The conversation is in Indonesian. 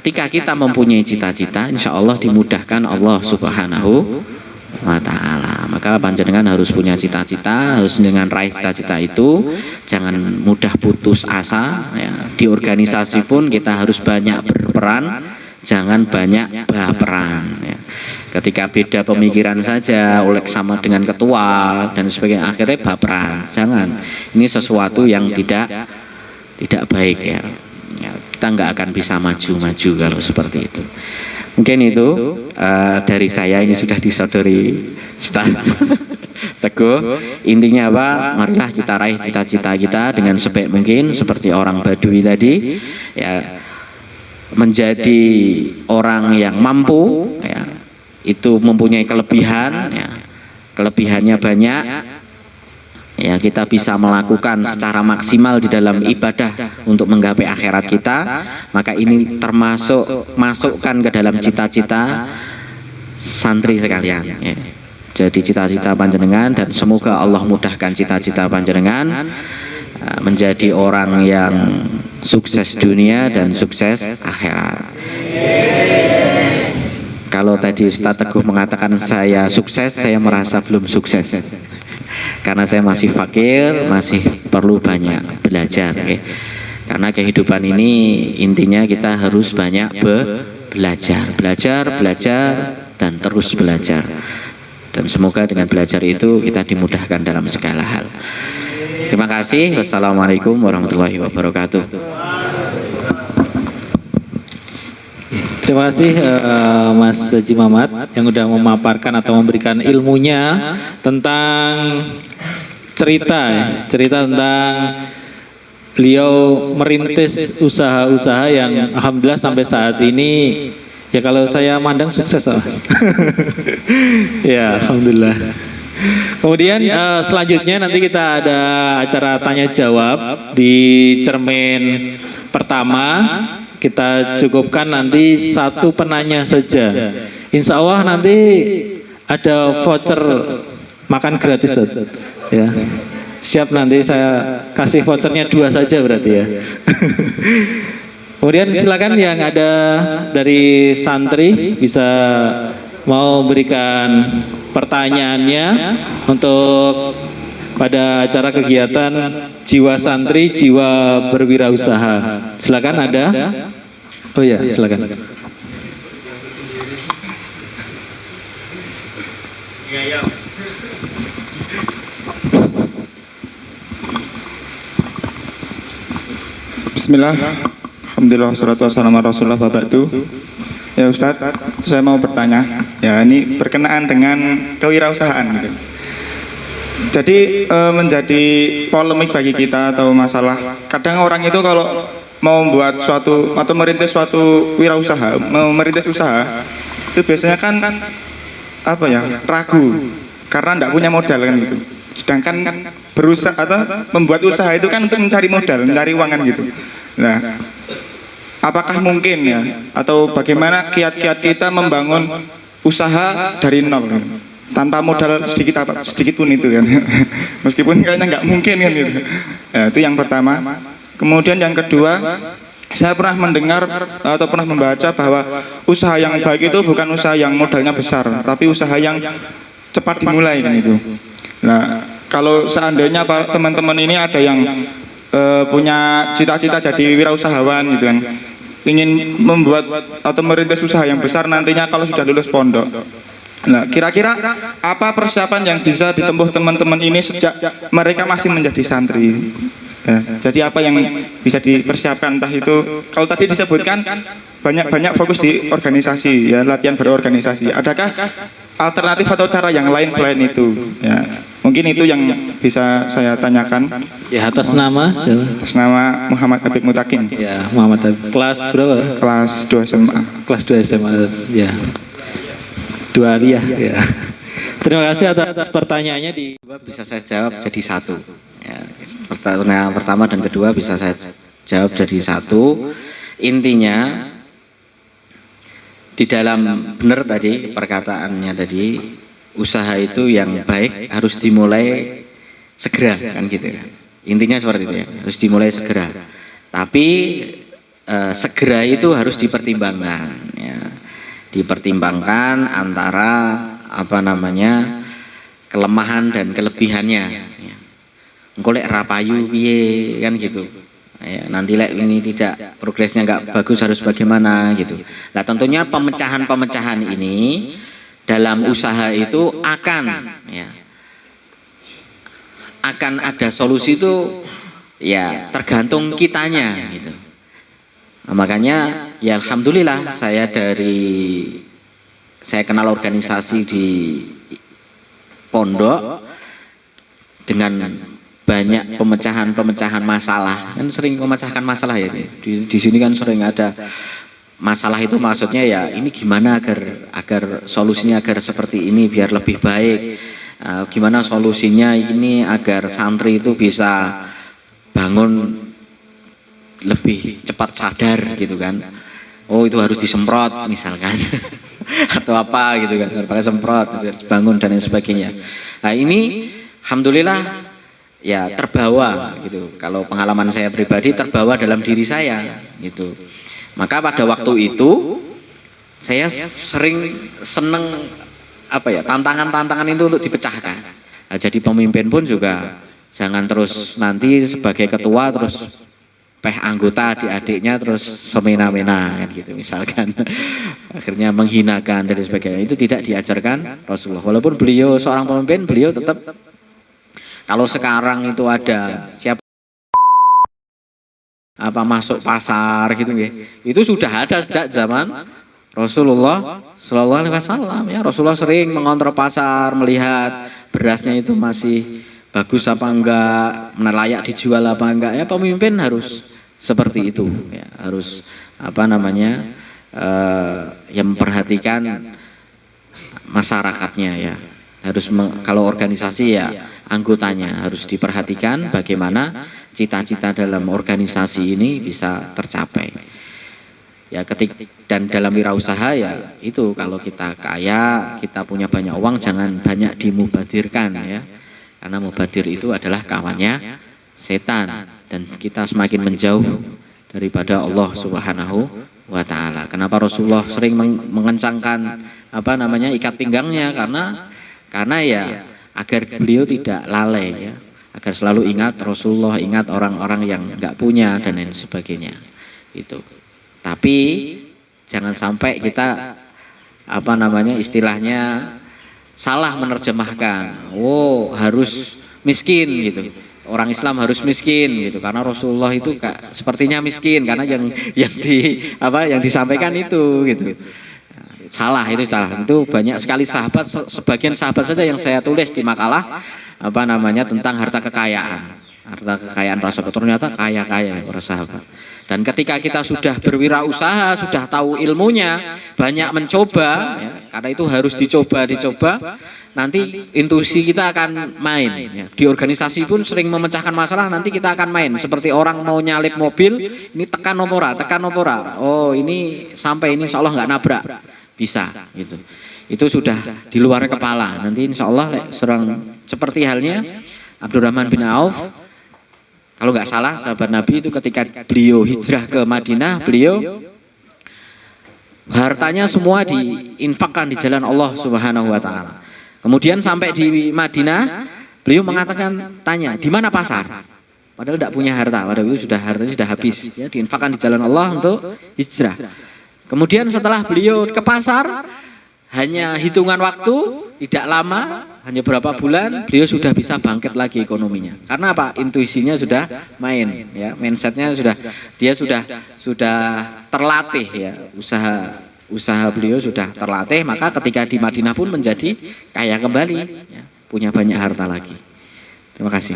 ketika kita mempunyai cita-cita, insya Allah dimudahkan Allah Subhanahu wa ta'ala. Maka panjenengan harus punya cita-cita, harus dengan raih cita-cita itu, jangan mudah putus asa ya. Di organisasi pun kita harus banyak berperan, jangan banyak baperan ya. Ketika beda pemikiran saja oleh sama dengan ketua dan sebagainya, akhirnya baperan. Jangan, ini sesuatu yang tidak baik ya. Kita nggak akan bisa maju-maju kalau seperti itu. Mungkin itu dari saya, ini sudah disodori Ustaz Teguh. Intinya apa? Marilah kita raih cita-cita kita dengan sebaik mungkin, seperti orang Badui tadi ya, menjadi orang yang mampu ya, itu mempunyai kelebihan ya, kelebihannya banyak ya, kita bisa melakukan secara maksimal di dalam ibadah untuk menggapai akhirat kita. Maka ini termasuk masukkan ke dalam cita-cita santri sekalian ya. Jadi cita-cita panjenengan, dan semoga Allah mudahkan cita-cita panjenengan menjadi orang yang sukses dunia dan sukses akhirat. Kalau tadi Ustaz Teguh mengatakan saya sukses, saya merasa belum sukses. Karena saya masih fakir, masih perlu banyak belajar ya. Karena kehidupan ini intinya kita harus banyak belajar dan terus belajar. Dan semoga dengan belajar itu kita dimudahkan dalam segala hal. Terima kasih. Wassalamualaikum warahmatullahi wabarakatuh. Terima kasih Mas Haji Mamat yang sudah memaparkan atau memberikan ilmunya tentang cerita tentang beliau merintis usaha-usaha yang alhamdulillah sampai saat ini ya, kalau saya mandang sukses Mas. Ya alhamdulillah. Kemudian selanjutnya nanti kita ada acara tanya jawab di cermin pertama. Kita cukupkan nanti satu penanya saja. Insya Allah nanti ada voucher makan gratis ya. Siap, nanti saya kasih vouchernya 2 saja berarti ya. Kemudian silakan yang ada dari santri bisa mau berikan pertanyaannya untuk pada acara kegiatan Jiwa Santri Jiwa Berwirausaha. Silakan ada. Oh ya, silakan. Bismillah. Alhamdulillah wassalatu wassalamu ala Rasulillah wa ba'du. Ya Ustadz, saya mau bertanya. Ya, ini berkenaan dengan kewirausahaan gitu. Jadi menjadi polemik bagi kita atau masalah. Kadang orang itu kalau mau membuat suatu atau merintis suatu wirausaha, mau merintis usaha, itu biasanya kan apa ya, ragu karena tidak punya modal kan gitu. Sedangkan berusaha atau membuat usaha itu kan untuk mencari modal, mencari uang kan gitu. Nah, apakah mungkin ya, atau bagaimana kiat-kiat kita membangun usaha dari nol kan? Tanpa modal sedikit pun itu kan. Meskipun kayaknya nggak mungkin kan gitu. Ya, itu yang pertama. Kemudian yang kedua, saya pernah mendengar atau pernah membaca bahwa usaha yang baik itu bukan usaha yang modalnya besar, tapi usaha yang cepat dimulai kan itu. Nah, kalau seandainya teman-teman ini ada yang punya cita-cita jadi wirausahawan gitu kan, ingin membuat atau merintis usaha yang besar nantinya kalau sudah lulus pondok. Nah, kira-kira apa persiapan yang bisa ditempuh teman-teman ini sejak mereka masih menjadi santri? Jadi apa yang bisa dipersiapkan, entah itu kalau tadi disebutkan banyak fokus di organisasi ya, latihan berorganisasi. Adakah alternatif atau cara yang lain selain itu? Ya, mungkin itu yang bisa saya tanyakan. Ya, atas nama atas nama Muhammad Habib Mutakin. Ya, Muhammad Habib. Kelas berapa? Kelas 2 SMA. Kelas 2 SMA. Ya. 2 aliyah ya. Terima kasih atas pertanyaannya. Bisa saya jawab jadi satu ya. Pertanyaan pertama dan kedua bisa saya jawab jadi satu. Intinya di dalam benar tadi perkataannya tadi, usaha itu yang baik harus dimulai segera kan gitu ya. Intinya seperti itu ya, harus dimulai segera. Tapi segera itu harus dipertimbangkan ya. Dipertimbangkan antara apa namanya kelemahan dan kelebihannya ya. Engko lek rapayu piye kan gitu ya, nanti lek ini tidak progresnya nggak bagus harus bagaimana gitu. Nah tentunya pemecahan-pemecahan ini dalam usaha itu akan ada solusi itu ya tergantung kitanya gitu. Nah, makanya ya alhamdulillah saya kenal organisasi di pondok dengan banyak pemecahan masalah, kan sering memecahkan masalah ya di sini kan sering ada masalah itu, maksudnya ya ini gimana agar solusinya agar seperti ini biar lebih baik, gimana solusinya ini agar santri itu bisa bangun lebih cepat sadar gitu kan. Oh itu harus disemprot misalkan atau apa gitu kan, pakai semprot bangun dan lain sebagainya. Nah ini alhamdulillah ya terbawa gitu. Kalau pengalaman saya pribadi terbawa dalam diri saya gitu. Maka pada waktu itu saya sering seneng tantangan-tantangan itu untuk dipecahkan. Nah, jadi pemimpin pun juga jangan terus nanti sebagai ketua terus anggota adik-adiknya terus semena-mena kan gitu misalkan. Akhirnya menghinakan dan sebagainya. Itu tidak diajarkan Rasulullah. Walaupun beliau seorang pemimpin, beliau tetap, kalau sekarang itu ada siapa masuk pasar gitu ya, itu sudah ada sejak zaman Rasulullah Shallallahu Alaihi Wasallam ya. Rasulullah sering mengontrol pasar, melihat berasnya itu masih bagus apa enggak, layak dijual apa enggak ya. Pemimpin harus seperti itu ya, harus yang memperhatikan masyarakatnya ya. Harus kalau organisasi ya anggotanya harus diperhatikan bagaimana cita-cita dalam organisasi ini bisa tercapai. Ya dan dalam wirausaha ya itu, kalau kita kaya, kita punya banyak uang, jangan banyak dimubadirkan ya. Karena mubadir itu adalah kawannya setan, dan kita semakin menjauh daripada Allah Subhanahu wa taala. Kenapa Rasulullah sering mengencangkan ikat pinggangnya? Karena ya agar beliau tidak lalai ya, agar selalu ingat Rasulullah, ingat orang-orang yang enggak punya dan lain sebagainya. Itu. Tapi jangan sampai kita istilahnya salah menerjemahkan. Oh, harus miskin gitu. Orang Islam harus miskin gitu, karena Rasulullah itu sepertinya miskin karena yang disampaikan itu gitu. Salah, itu salah. Itu banyak sekali sahabat, sebagian sahabat saja yang saya tulis di makalah tentang harta kekayaan para sahabat. Ternyata kaya para sahabat. Dan ketika kita sudah berwirausaha, sudah tahu ilmunya, banyak mencoba ya, karena itu harus dicoba, nanti intuisi kita akan main ya. Di organisasi pun sering memecahkan masalah, nanti kita akan main seperti orang mau nyalip mobil, ini tekan nomora, oh ini sampai ini insya Allah nggak nabrak, bisa gitu. Itu sudah di luar kepala. Nanti insya Allah seperti halnya Abdurrahman bin Auf, kalau nggak salah sahabat Nabi itu ketika beliau hijrah ke Madinah, beliau hartanya semua diinfakkan di jalan Allah Subhanahu wa taala. Kemudian sampai di Madinah, beliau tanya, di mana pasar? Padahal tidak punya harta, padahal itu hartanya sudah habis ya, diinfakkan di jalan Allah untuk hijrah. Kemudian setelah beliau ke pasar, hanya hitungan waktu, tidak lama, hanya berapa bulan, beliau sudah bisa bangkit lagi ekonominya. Karena apa? Intuisinya sudah main, ya, mindsetnya sudah terlatih, ya, usaha beliau sudah terlatih. Maka ketika di Madinah pun menjadi kaya kembali, ya, punya banyak harta lagi. Terima kasih.